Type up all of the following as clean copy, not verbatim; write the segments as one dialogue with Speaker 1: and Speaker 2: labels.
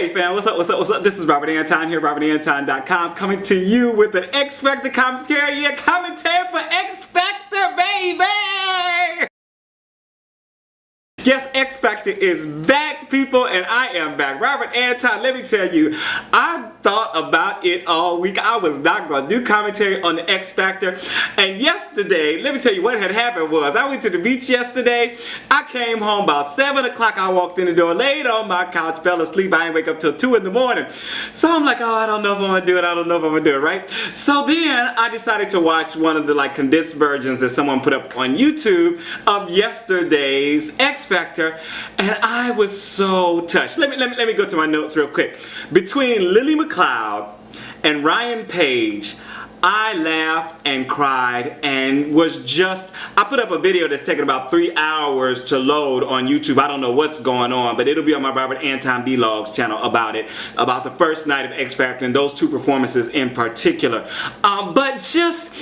Speaker 1: Hey fam, what's up, what's up, what's up? This is Robert Anton here, robertantonnyc.com, coming to you with an X Factor commentary. Yeah, commentary for X Factor, baby! Yes, X Factor is back, people, and I am back. Robert Anton, let me tell you, I thought about it all week. I was not going to do commentary on the X Factor. And yesterday, let me tell you what had happened was, I went to the beach yesterday. I came home about 7 o'clock. I walked in the door, laid on my couch, fell asleep. I didn't wake up till 2 in the morning. So I'm like, oh, I don't know if I'm going to do it. I don't know if I'm going to do it, right? So then I decided to watch one of the condensed versions that someone put up on YouTube of yesterday's X Factor, and I was so touched. Let me go to my notes real quick. Between Lily McLeod and Ryan Page, I laughed and cried and was just, I put up a video that's taken about 3 hours to load on YouTube. I don't know what's going on, but it'll be on my Robert Anton Vlogs channel about it, about the first night of X Factor and those two performances in particular. But just,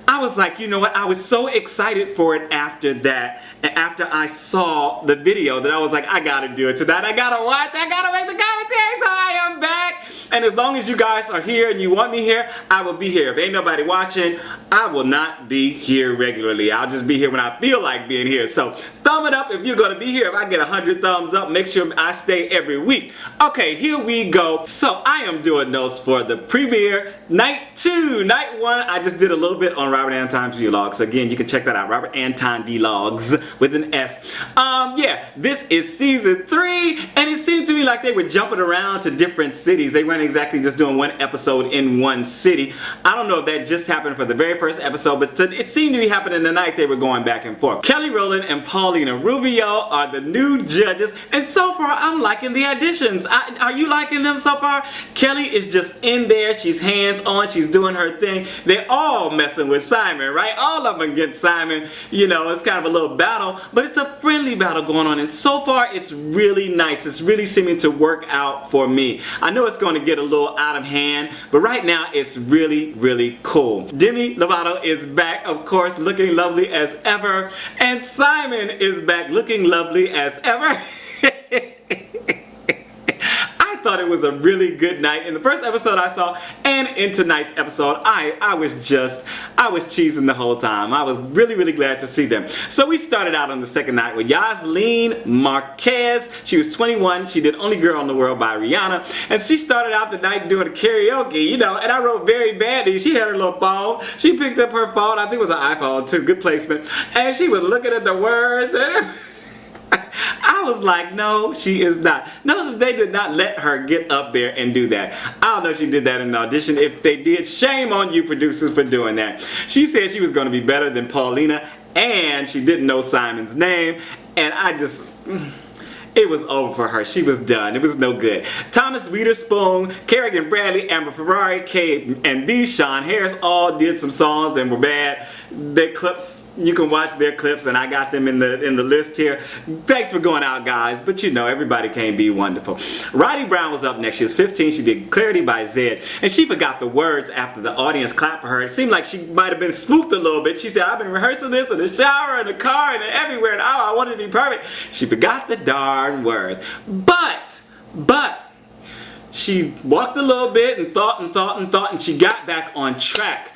Speaker 1: I was like, you know what, I was so excited for it after that. And after I saw the video that I was like, I gotta do it tonight. I gotta watch, I gotta make the commentary, so I am back. And as long as you guys are here and you want me here, I will be here. If ain't nobody watching, I will not be here regularly. I'll just be here when I feel like being here. So thumb it up if you're gonna be here. If I get 100 thumbs up, make sure I stay every week. Okay, here we go. So I am doing those for the premiere, night 2. Night 1, I just did a little bit on Robert Anton's Vlogs. Again, you can check that out, Robert Anton Vlogs with an S. Yeah, this is season 3, and it seemed to me like they were jumping around to different cities. They weren't exactly just doing one episode in one city. I don't know if that just happened for the very first episode, but it seemed to be happening the night they were going back and forth. Kelly Rowland and Paulina Rubio are the new judges, and so far I'm liking the auditions. Are you liking them so far? Kelly is just in there, she's hands on, she's doing her thing. They're all messing with Simon, right? All of them against Simon. You know, it's kind of a little battle, but it's a friendly battle going on, and so far it's really nice. It's really seeming to work out for me. I know it's going to get a little out of hand, but right now it's really, really cool. Demi Lovato is back, of course, looking lovely as ever, and Simon is back looking lovely as ever. I thought it was a really good night. In the first episode I saw and in tonight's episode, I was cheesing the whole time. I was really, really glad to see them. So we started out on the second night with Yosseline Marquez. She was 21. She did Only Girl in the World by Rihanna. And she started out the night doing a karaoke, you know, and I wrote very badly. She had her little phone. She picked up her phone. I think it was an iPhone too. Good placement. And she was looking at the words and I was like, no, she is not. No, they did not let her get up there and do that. I don't know if she did that in an audition. If they did, shame on you producers for doing that. She said she was going to be better than Paulina, and she didn't know Simon's name, and I just... it was over for her. She was done. It was no good. Thomas Wiederspon, Carrigan Bradley, Amber Ferrari, K and B, Sean Harris all did some songs and were bad. Their clips, you can watch their clips, and I got them in the list here. Thanks for going out, guys, but you know, everybody can't be wonderful. Rylie Brown was up next. She was 15. She did Clarity by Zedd, and she forgot the words after the audience clapped for her. It seemed like she might have been spooked a little bit. She said, I've been rehearsing this in the shower, in the car, and everywhere, and oh, I wanted to be perfect. She forgot the darn words. But she walked a little bit and thought, and she got back on track.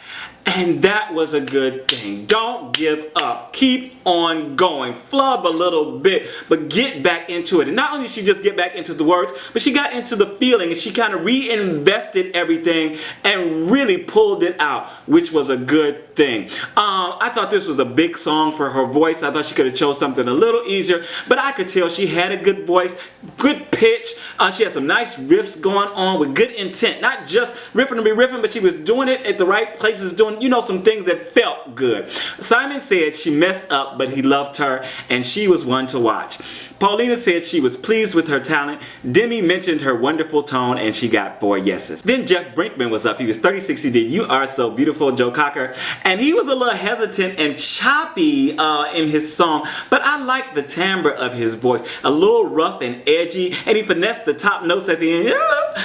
Speaker 1: And that was a good thing. Don't give up. Keep on going. Flub a little bit, but get back into it. And not only did she just get back into the words, but she got into the feeling, and she kind of reinvested everything and really pulled it out, which was a good thing. I thought this was a big song for her voice. I thought she could have chose something a little easier, but I could tell she had a good voice, good pitch. She had some nice riffs going on with good intent. Not just riffing to be riffing, but she was doing it at the right places, doing, you know, some things that felt good. Simon said she messed up, but he loved her, and she was one to watch. Paulina said she was pleased with her talent. Demi mentioned her wonderful tone, and she got 4 yeses. Then Jeff Brinkman was up. He was 36. He did You Are So Beautiful, Joe Cocker, and he was a little hesitant and choppy in his song, but I liked the timbre of his voice. A little rough and edgy, and he finessed the top notes at the end.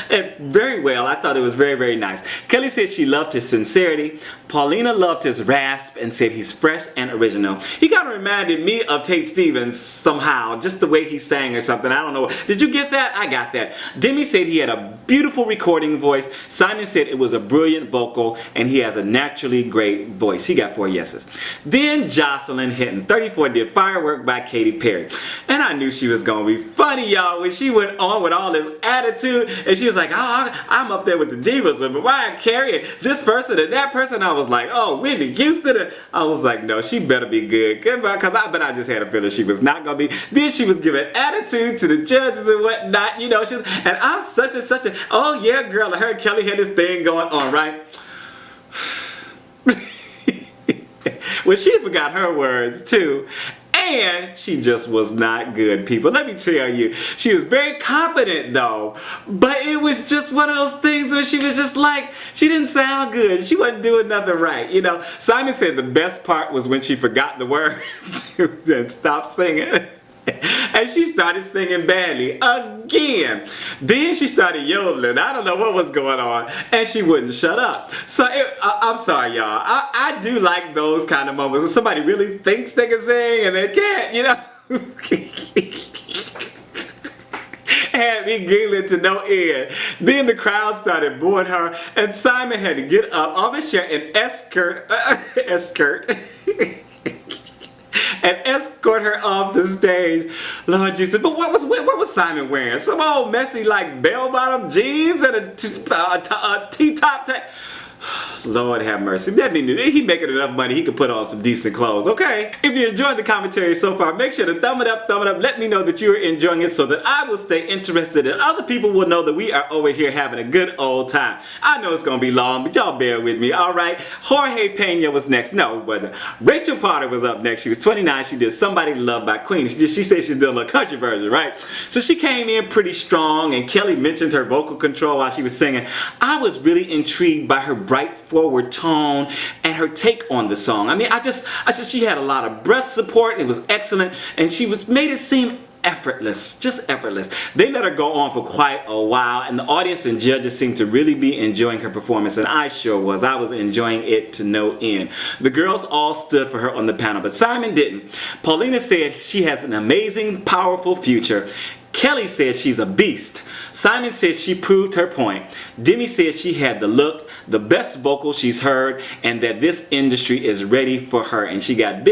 Speaker 1: And very well. I thought it was very, very nice. Kelly said she loved his sincerity. Paulina loved his rasp and said he's fresh and original. He kind of reminded me of Tate Stevens somehow, just the way he sang or something. I don't know. Did you get that? I got that. Demi said he had a beautiful recording voice. Simon said it was a brilliant vocal and he has a naturally great voice. He got 4 yeses. Then Jocelyn Hinton, 34, did Firework by Katy Perry. And I knew she was going to be funny, y'all, when she went on with all this attitude and she was like, oh, I'm up there with the divas with Mariah Carey and this person and that person. I was like, oh, Whitney Houston. And I was like, no, she better be good. Because I just had a feeling she was not going to be. Then she was giving attitude to the judges and whatnot, you know. And I'm such and such a, oh yeah, girl, I heard Kelly had this thing going on, right? Well, she forgot her words too. And she just was not good, people. Let me tell you, she was very confident though, but it was just one of those things where she was just like, she didn't sound good. She wasn't doing nothing right, you know. Simon said the best part was when she forgot the words and stopped singing. And she started singing badly again. Then she started yodeling. I don't know what was going on. And she wouldn't shut up. So I'm sorry, y'all. I do like those kind of moments when somebody really thinks they can sing and they can't, you know. Had me giggling to no end. Then the crowd started booing her, and Simon had to get up off his chair and and escort her off the stage. Lord Jesus, but what was Simon wearing? Some old messy like bell-bottom jeans and a T-top. Lord have mercy. That means he making enough money he could put on some decent clothes, okay? If you enjoyed the commentary so far, make sure to thumb it up. Let me know that you're enjoying it so that I will stay interested and other people will know that we are over here having a good old time. I know it's going to be long, but y'all bear with me, alright? Jorge Pena was next. No, it wasn't. Rachel Potter was up next. She was 29. She did Somebody Loved by Queen. She said she did a little country version, right? So she came in pretty strong, and Kelly mentioned her vocal control while she was singing. I was really intrigued by her bright forward tone and her take on the song. I mean, I just she had a lot of breath support. It was excellent, and she made it seem effortless, just effortless. They let her go on for quite a while, and the audience and judges seemed to really be enjoying her performance, and I sure was. I was enjoying it to no end. The girls all stood for her on the panel, but Simon didn't. Paulina said she has an amazing, powerful future. Kelly said she's a beast. Simon said she proved her point. Demi said she had the look, the best vocal she's heard, and that this industry is ready for her. And she got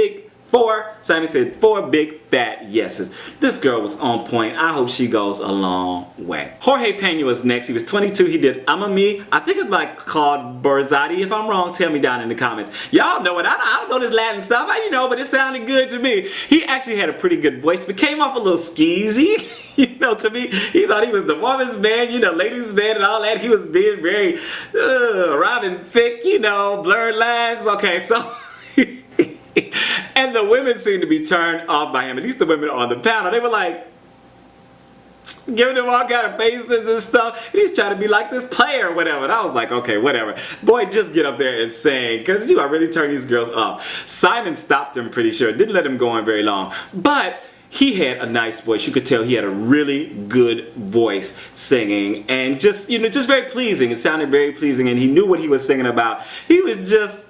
Speaker 1: Simon said 4 big fat yeses. This girl was on point. I hope she goes a long way. Jorge Pena was next. He was 22. He did I'm a Me. I think it's like called Berzati. If I'm wrong, tell me down in the comments. Y'all know it. I don't know this Latin stuff, you know, but it sounded good to me. He actually had a pretty good voice, but came off a little skeezy. You know, to me, he thought he was the woman's man, you know, ladies' man and all that. He was being very Robin Thicke, you know, blurred lines. Okay, so... And the women seemed to be turned off by him. At least the women on the panel. They were like, giving him all kind of faces and stuff. He's trying to be like this player or whatever. And I was like, okay, whatever. Boy, just get up there and sing. Because you are really turning these girls off. Simon stopped him, pretty sure. Didn't let him go on very long. But... he had a nice voice. You could tell he had a really good voice singing, and just, you know, just very pleasing. It sounded very pleasing, and he knew what he was singing about. He was just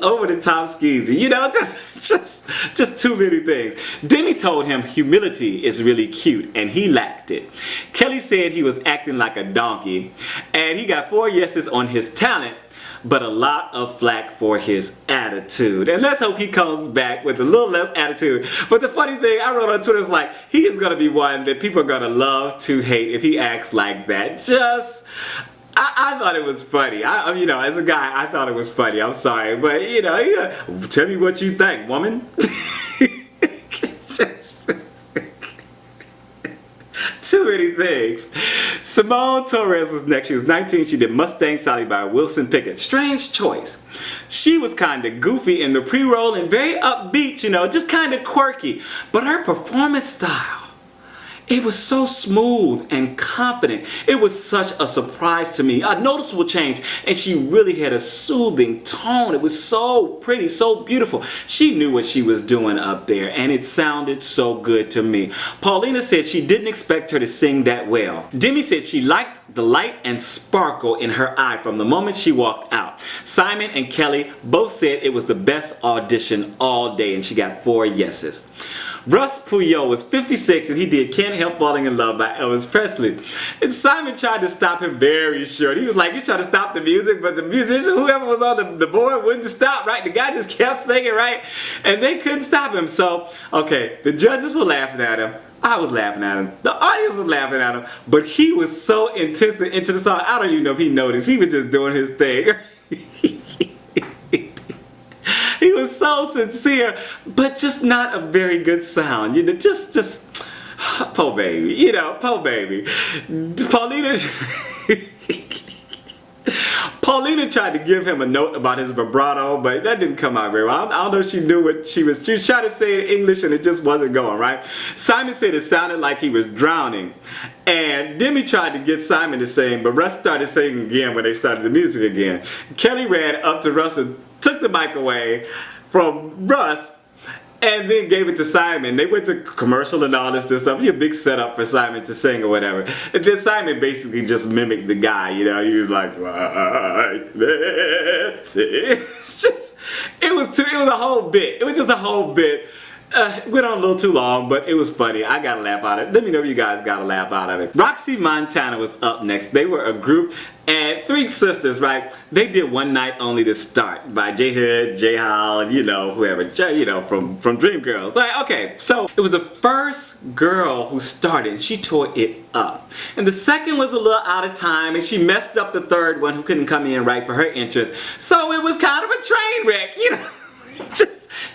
Speaker 1: over the top skeezy, you know, just too many things. Demi told him humility is really cute, and he lacked it. Kelly said he was acting like a donkey, and he got 4 yeses on his talent, but a lot of flack for his attitude. And let's hope he comes back with a little less attitude. But the funny thing, I wrote on Twitter, is like, he is going to be one that people are going to love to hate if he acts like that. I thought it was funny. You know, as a guy, I thought it was funny. I'm sorry. But, you know, tell me what you think, woman. Too many things. Simone Torres was next. She was 19. She did Mustang Sally by Wilson Pickett. Strange choice. She was kind of goofy in the pre-roll and very upbeat, you know, just kind of quirky. But her performance style It was so smooth and confident. It was such a surprise to me. A noticeable change, and she really had a soothing tone. It was so pretty, so beautiful. She knew what she was doing up there, and it sounded so good to me. Paulina said she didn't expect her to sing that well. Demi said she liked the light and sparkle in her eye from the moment she walked out. Simon and Kelly both said it was the best audition all day, and she got 4 yeses. Russ Puyol was 56 and he did Can't Help Falling in Love by Elvis Presley. And Simon tried to stop him very short. He was like, he's trying to stop the music, but the musician, whoever was on the board, wouldn't stop, right? The guy just kept singing, right? And they couldn't stop him. So, okay, the judges were laughing at him. I was laughing at him. The audience was laughing at him. But he was so intense into the song. I don't even know if he noticed. He was just doing his thing. He was so sincere, but just not a very good sound. You know, just, poor baby. You know, poor baby. Paulina tried to give him a note about his vibrato, but that didn't come out very well. I don't know if she knew what she was trying to say in English and it just wasn't going, right? Simon said it sounded like he was drowning. And Demi tried to get Simon to sing, but Russ started singing again when they started the music again. Kelly ran up to Russ and took the mic away from Russ and then gave it to Simon. They went to commercial and all this stuff. A big setup for Simon to sing or whatever. And then Simon basically just mimicked the guy, you know. He was like, it was a whole bit. It was just a whole bit. It went on a little too long, but it was funny. I got a laugh out of it. Let me know if you guys got a laugh out of it. Roxy Montana was up next. They were a group and 3 sisters, right? They did One Night Only to Start by J Hood, J Hall, you know, whoever, you know, from Dreamgirls. Right, okay, so it was the first girl who started and she tore it up. And the second was a little out of time and she messed up the third one who couldn't come in right for her interest. So it was kind of a train wreck, you know.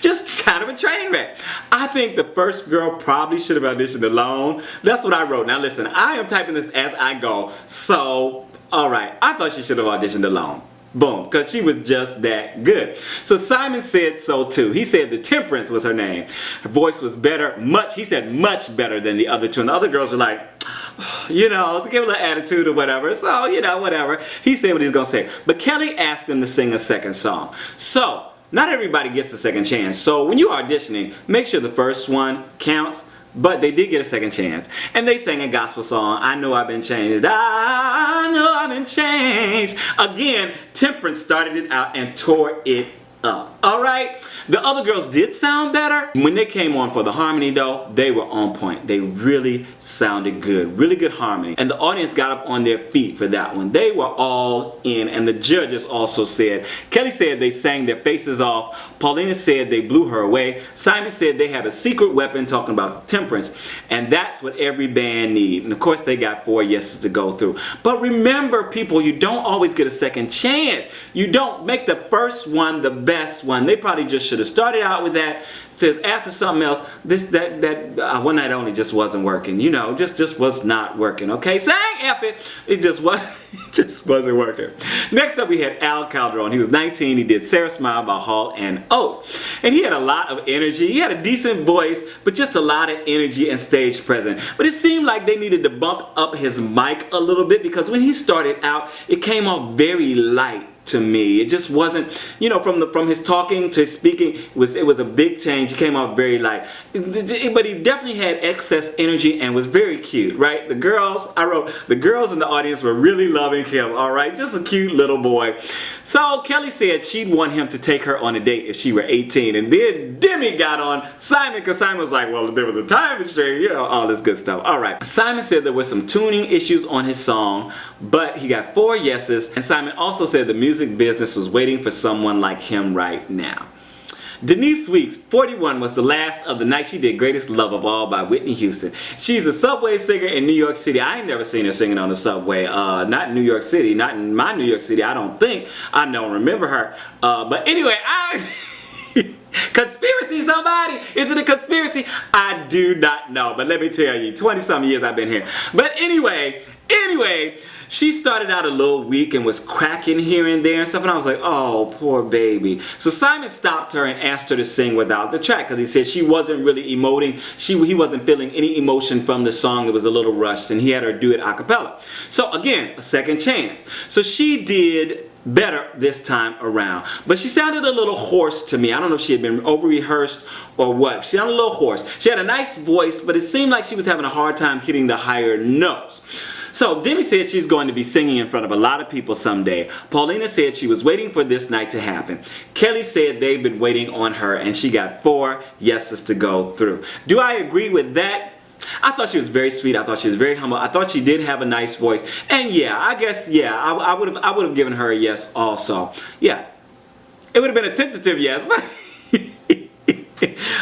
Speaker 1: Just kind of a train wreck. I think the first girl probably should have auditioned alone. That's what I wrote. Now listen, I am typing this as I go. So, alright, I thought she should have auditioned alone. Boom, because she was just that good. So Simon said so too. He said the Temperance was her name. Her voice was better, he said much better than the other two. And the other girls were like, you know, to give a little attitude or whatever. So, you know, whatever. He said what he's going to say. But Kelly asked him to sing a second song. So, not everybody gets a second chance. So when you're auditioning, make sure the first one counts. But they did get a second chance. And they sang a gospel song, I Know I've Been Changed. I know I've been changed. Again, Temperance started it out and tore it up. Alright? The other girls did sound better. When they came on for the harmony though, they were on point. They really sounded good. Really good harmony. And the audience got up on their feet for that one. They were all in. And the judges also said, Kelly said they sang their faces off. Paulina said they blew her away. Simon said they had a secret weapon, talking about Temperance. And that's what every band needs. And of course they got 4 yeses to go through. But remember people, you don't always get a second chance. You don't make the first one the best one. They probably just should have started out with that. After something else, that One Night Only just wasn't working. You know, just was not working. Okay, sang F it. It just wasn't working. Next up, we had Al Calderon. He was 19. He did Sarah Smile by Hall and Oates, and he had a lot of energy. He had a decent voice, but just a lot of energy and stage presence. But it seemed like they needed to bump up his mic a little bit because when he started out, it came off very light to me. It just wasn't, you know, from his talking to his speaking, it was a big change. He came out very light, but he definitely had excess energy and was very cute, right? The girls, I wrote, the girls in the audience were really loving him, all right? Just a cute little boy. So Kelly said she'd want him to take her on a date if she were 18, and then Demi got on Simon because Simon was like, well, there was a time constraint, you know, all this good stuff. All right. Simon said there were some tuning issues on his song, but he got 4 yeses, and Simon also said the music business was waiting for someone like him right now. Denise Weeks, 41, was the last of the night. She did Greatest Love of All by Whitney Houston. She's a subway singer in New York City. I ain't never seen her singing on the subway. Not in New York City. Not in my New York City, I don't think. I don't remember her. But anyway, conspiracy, somebody? Is it a conspiracy? I do not know. But let me tell you, 20-some years I've been here. But anyway, Anyway, she started out a little weak and was cracking here and there and stuff, and I was like, oh, poor baby. So Simon stopped her and asked her to sing without the track because he said she wasn't really emoting. He wasn't feeling any emotion from the song. It was a little rushed, and he had her do it a cappella. So again, a second chance. So she did better this time around, but she sounded a little hoarse to me. I don't know if she had been over-rehearsed or what. She sounded a little hoarse. She had a nice voice, but it seemed like she was having a hard time hitting the higher notes. So Demi said she's going to be singing in front of a lot of people someday. Paulina said she was waiting for this night to happen. Kelly said they've been waiting on her, and she got 4 yeses to go through. Do I agree with that? I thought she was very sweet. I thought she was very humble. I thought she did have a nice voice. And yeah, I guess, yeah, I would have given her a yes also. Yeah. It would have been a tentative yes,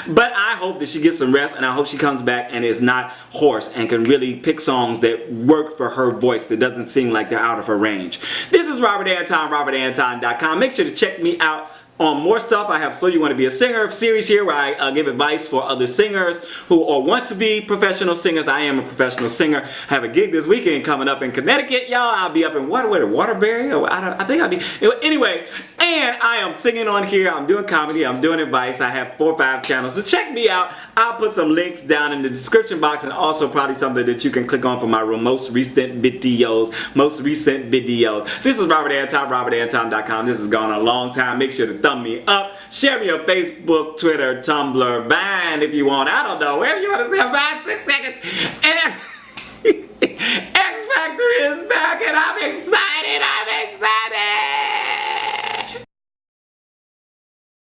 Speaker 1: but I hope that she gets some rest, and I hope she comes back and is not hoarse and can really pick songs that work for her voice that doesn't seem like they're out of her range. This is Robert Anton, robertantonnyc. Make sure to check me out on more stuff. I have So You Want to Be a Singer series here where I give advice for other singers who want to be professional singers. I am a professional singer. I have a gig this weekend coming up in Connecticut, y'all. I'll be up in Waterbury? Or I think I'll be. Anyway, and I am singing on here. I'm doing comedy. I'm doing advice. I have 4 or 5 channels. So check me out. I'll put some links down in the description box, and also probably something that you can click on for my most recent videos. This is Robert Anton, robertanton.com. This has gone a long time. Make sure to thumb me up. Share me on Facebook, Twitter, Tumblr, Vine if you want. I don't know. Wherever you want to say 5, 6 seconds. And X Factor is back, and I'm excited.